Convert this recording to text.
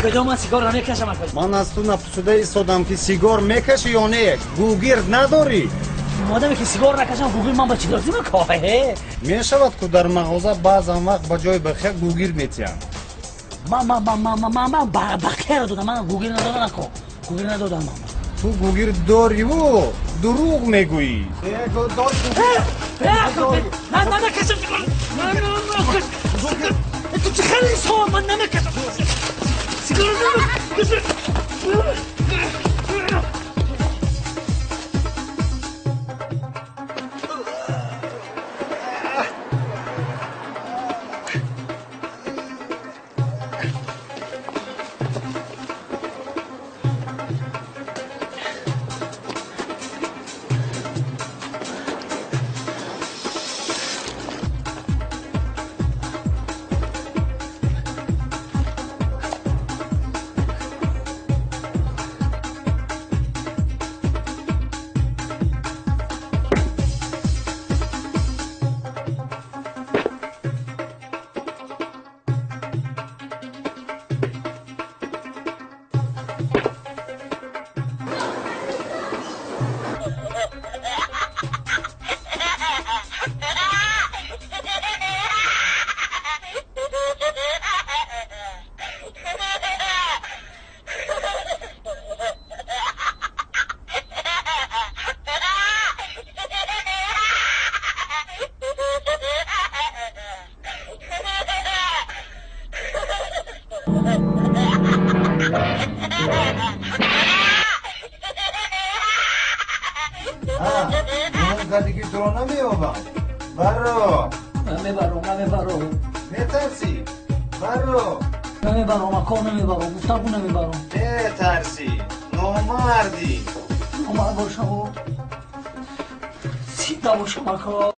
کدام من سیگار نمیکشم اکبر. من از تو نپرسیده ایستادم که سیگار میکشی یا نه؟ گوگرد نداری؟ مادامی که سیگار نکشم گوگرد من با چی لازمه کاهه؟ میشود که در مغازه بعضا وقت با جای بخیر گوگرد میتیم. من بخیر دادم، من گوگرد ندادم نکن. گوگرد ندادم من. تو گوگرد داری و دروغ میگویی. من نمیکشم سیگار. تو چه خیلی سوال من نمیکشم سیگار نمیکشم. زدگی تو نمیابم. برو نمیبرم میترسی؟ برو نمیبرم اکا نمیبرم گفتم نمیبرم. میترسی؟ نامردی. نامرد باشم و سیده باشم اکا.